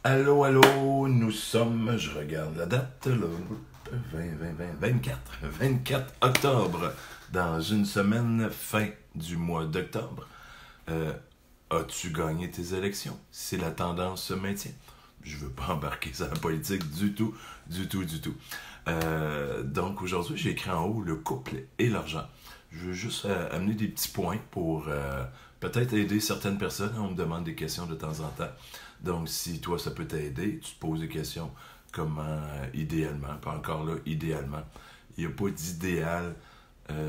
Allô, allô, nous sommes, je regarde la date, là, 24 octobre, dans une semaine, fin du mois d'octobre. As-tu gagné tes élections? Si la tendance se maintient. Je veux pas embarquer dans la politique du tout. Donc aujourd'hui, j'ai écrit en haut le couple et l'argent. Je veux juste amener des petits points pour peut-être aider certaines personnes. On me demande des questions de temps en temps. Donc si toi, ça peut t'aider, tu te poses des questions comment idéalement, pas encore là, idéalement. Il n'y a pas d'idéal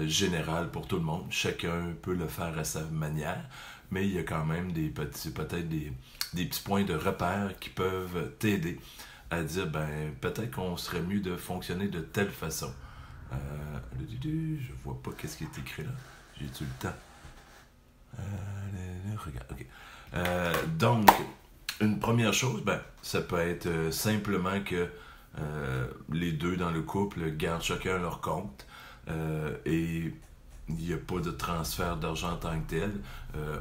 général pour tout le monde. Chacun peut le faire à sa manière, mais il y a quand même peut-être des petits points de repère qui peuvent t'aider à dire, ben, peut-être qu'on serait mieux de fonctionner de telle façon. Je vois pas qu'est-ce qui est écrit là. J'ai-tu le temps? Regarde, ok. Donc, une première chose, ben, ça peut être simplement que les deux dans le couple gardent chacun leur compte et il n'y a pas de transfert d'argent en tant que tel.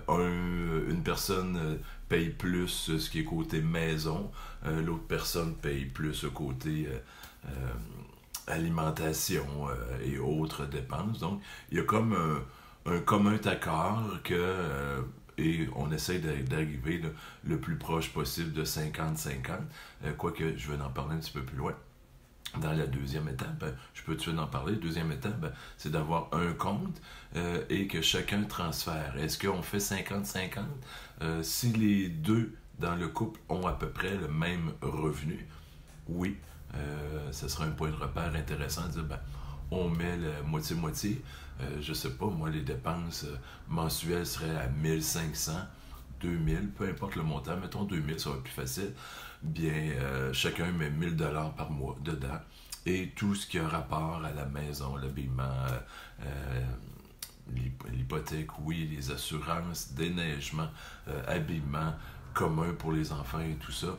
Une personne paye plus ce qui est côté maison, l'autre personne paye plus le côté alimentation et autres dépenses. Donc, il y a comme un commun accord que et on essaie d'arriver le plus proche possible de 50-50, quoique je vais en parler un petit peu plus loin. Dans la deuxième étape, je peux tout de suite en parler. Deuxième étape, c'est d'avoir un compte et que chacun transfère. Est-ce qu'on fait 50-50? Si les deux dans le couple ont à peu près le même revenu, oui, ce sera un point de repère intéressant de dire, ben, on met le moitié-moitié. Je sais pas, moi, les dépenses mensuelles seraient à 1500, 2000, peu importe le montant, mettons 2000, ça va être plus facile. Bien, chacun met 1000$ par mois dedans. Et tout ce qui a rapport à la maison, l'habillement, l'hypothèque, oui, les assurances, déneigement, habillement, commun pour les enfants et tout ça,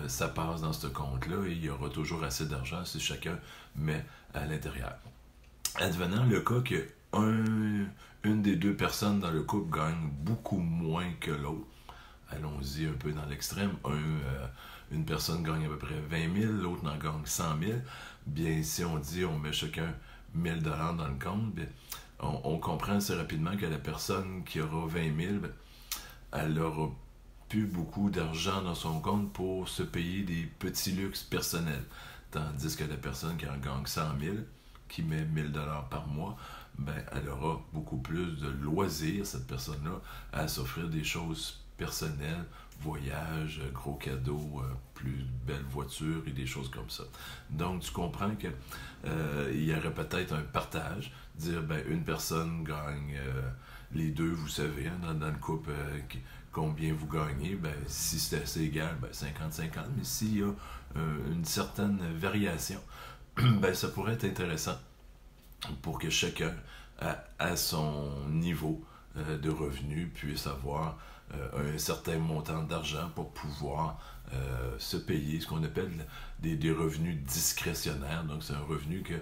ça passe dans ce compte-là et il y aura toujours assez d'argent si chacun met à l'intérieur. Advenant le cas que une des deux personnes dans le couple gagne beaucoup moins que l'autre, allons-y un peu dans l'extrême, une personne gagne à peu près 20 000, l'autre en gagne 100 000, bien si on dit on met chacun 1000$ dans le compte, bien, on comprend assez rapidement que la personne qui aura 20 000, bien, elle aura plus beaucoup d'argent dans son compte pour se payer des petits luxes personnels. Tandis que la personne qui en gagne 100 000, qui met 1000$ par mois, ben, elle aura beaucoup plus de loisirs, cette personne-là, à s'offrir des choses personnelles, voyages, gros cadeaux, plus belles voitures et des choses comme ça. Donc, tu comprends que il y aurait peut-être un partage, dire, ben, une personne gagne les deux, vous savez, hein, dans le couple, combien vous gagnez, ben, si c'est assez égal, ben 50-50, mais s'il y a une certaine variation, ben, ça pourrait être intéressant pour que chacun, à son niveau de revenu, puisse avoir un certain montant d'argent pour pouvoir se payer ce qu'on appelle des revenus discrétionnaires. Donc, c'est un revenu que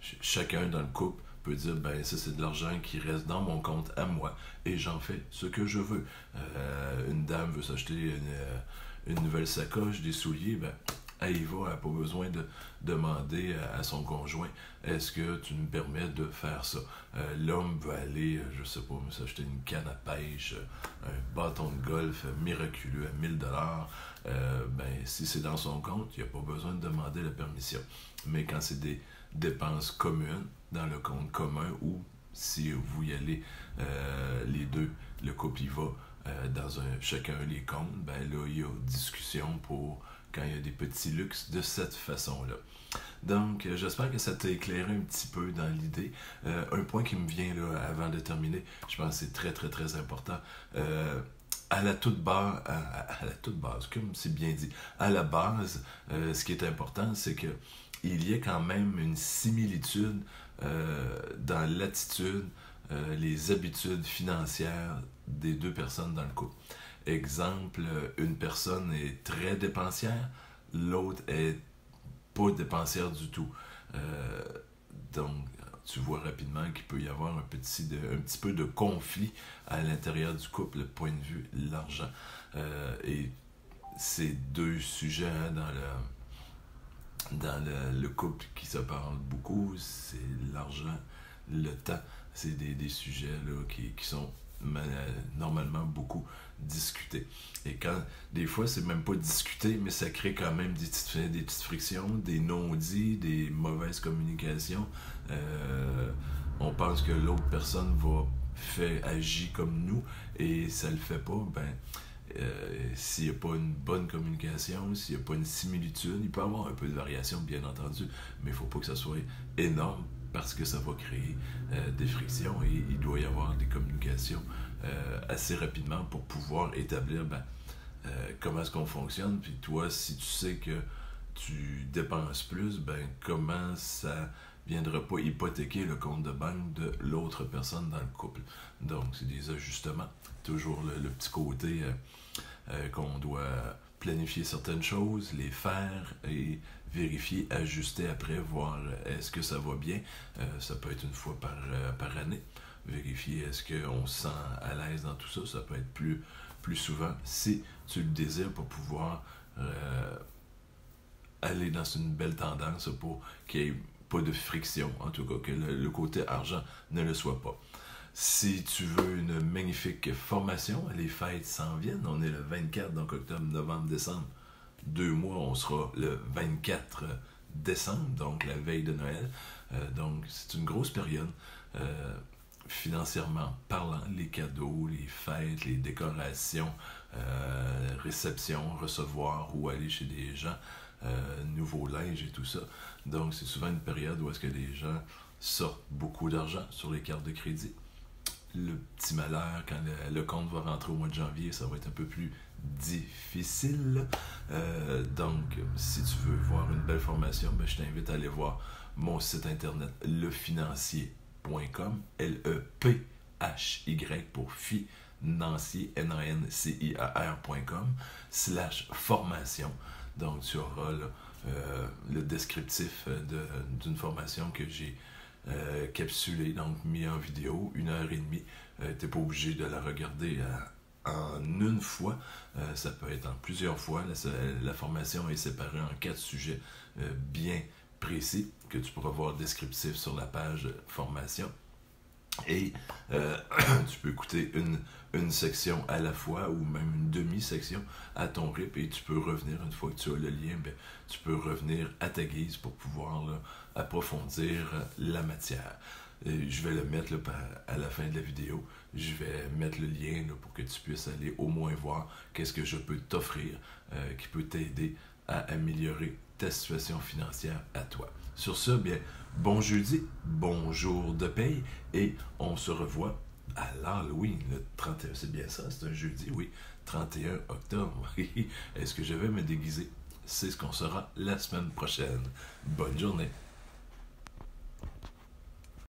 chacun dans le couple peut dire, ben ça c'est de l'argent qui reste dans mon compte à moi et j'en fais ce que je veux. Une dame veut s'acheter une nouvelle sacoche, des souliers, ben elle y va, elle n'a pas besoin de demander à son conjoint, est-ce que tu me permets de faire ça? L'homme veut aller, je sais pas, s'acheter une canne à pêche, un bâton de golf miraculeux à 1000$, ben si c'est dans son compte, il n'y a pas besoin de demander la permission. Mais quand c'est des dépenses communes dans le compte commun ou si vous y allez les deux, le couple y va dans chacun les comptes, ben là il y a discussion pour quand il y a des petits luxes de cette façon-là. Donc, j'espère que ça t'a éclairé un petit peu dans l'idée. Un point qui me vient là avant de terminer, je pense que c'est très très très important. À la toute base, comme c'est bien dit, à la base, ce qui est important, c'est que il y a quand même une similitude dans l'attitude, les habitudes financières des deux personnes dans le couple. Exemple, une personne est très dépensière, l'autre est pas dépensière du tout. Donc, tu vois rapidement qu'il peut y avoir un petit peu de conflit à l'intérieur du couple, le point de vue, l'argent. Et c'est deux sujets hein, dans le couple qui se parlent beaucoup, c'est l'argent, le temps. C'est des sujets là, qui sont normalement beaucoup discutés. Et quand, des fois, c'est même pas discuté, mais ça crée quand même des petites frictions, des non-dits, des mauvaises communications. On pense que l'autre personne agit comme nous et ça le fait pas, s'il n'y a pas une bonne communication, s'il n'y a pas une similitude, il peut y avoir un peu de variation, bien entendu, mais il ne faut pas que ça soit énorme parce que ça va créer des frictions et il doit y avoir des communications assez rapidement pour pouvoir établir comment est-ce qu'on fonctionne. Puis toi, si tu sais que tu dépenses plus, comment ça viendra pas hypothéquer le compte de banque de l'autre personne dans le couple. Donc, c'est des ajustements. Toujours le petit côté qu'on doit planifier certaines choses, les faire et vérifier, ajuster après, voir est-ce que ça va bien. Ça peut être une fois par année. Vérifier est-ce qu'on se sent à l'aise dans tout ça. Ça peut être plus souvent si tu le désires pour pouvoir aller dans une belle tendance pour qu'il n'y ait pas de friction, en tout cas, que le côté argent ne le soit pas. Si tu veux une magnifique formation, les fêtes s'en viennent. On est le 24, donc octobre, novembre, décembre. 2 mois, on sera le 24 décembre, donc la veille de Noël. Donc, c'est une grosse période. Financièrement parlant, les cadeaux, les fêtes, les décorations, réceptions, recevoir ou aller chez des gens, nouveau linge et tout ça. Donc, c'est souvent une période où est-ce que les gens sortent beaucoup d'argent sur les cartes de crédit. Le petit malheur, quand le compte va rentrer au mois de janvier, ça va être un peu plus difficile. Donc, si tu veux voir une belle formation, je t'invite à aller voir mon site internet lefinancier.com, L-E-P-H-Y pour financier, Nanciar.com/formation. Donc, tu auras là, le descriptif d'une formation que j'ai capsulée, donc mis en vidéo, 1h30. Tu n'es pas obligé de la regarder en une fois. Ça peut être en plusieurs fois. La formation est séparée en 4 sujets bien précis que tu pourras voir descriptif sur la page formation. Et tu peux écouter une section à la fois ou même une demi-section à ton rythme et tu peux revenir, une fois que tu as le lien, tu peux revenir à ta guise pour pouvoir là, approfondir la matière. Je vais le mettre là, à la fin de la vidéo. Je vais mettre le lien là, pour que tu puisses aller au moins voir qu'est-ce que je peux t'offrir qui peut t'aider à améliorer ta situation financière à toi. Sur ce, bon jeudi, bon jour de paye et on se revoit à l'Halloween, le 31, c'est bien ça, c'est un jeudi, oui, 31 octobre. Est-ce que je vais me déguiser? C'est ce qu'on saura la semaine prochaine. Bonne journée.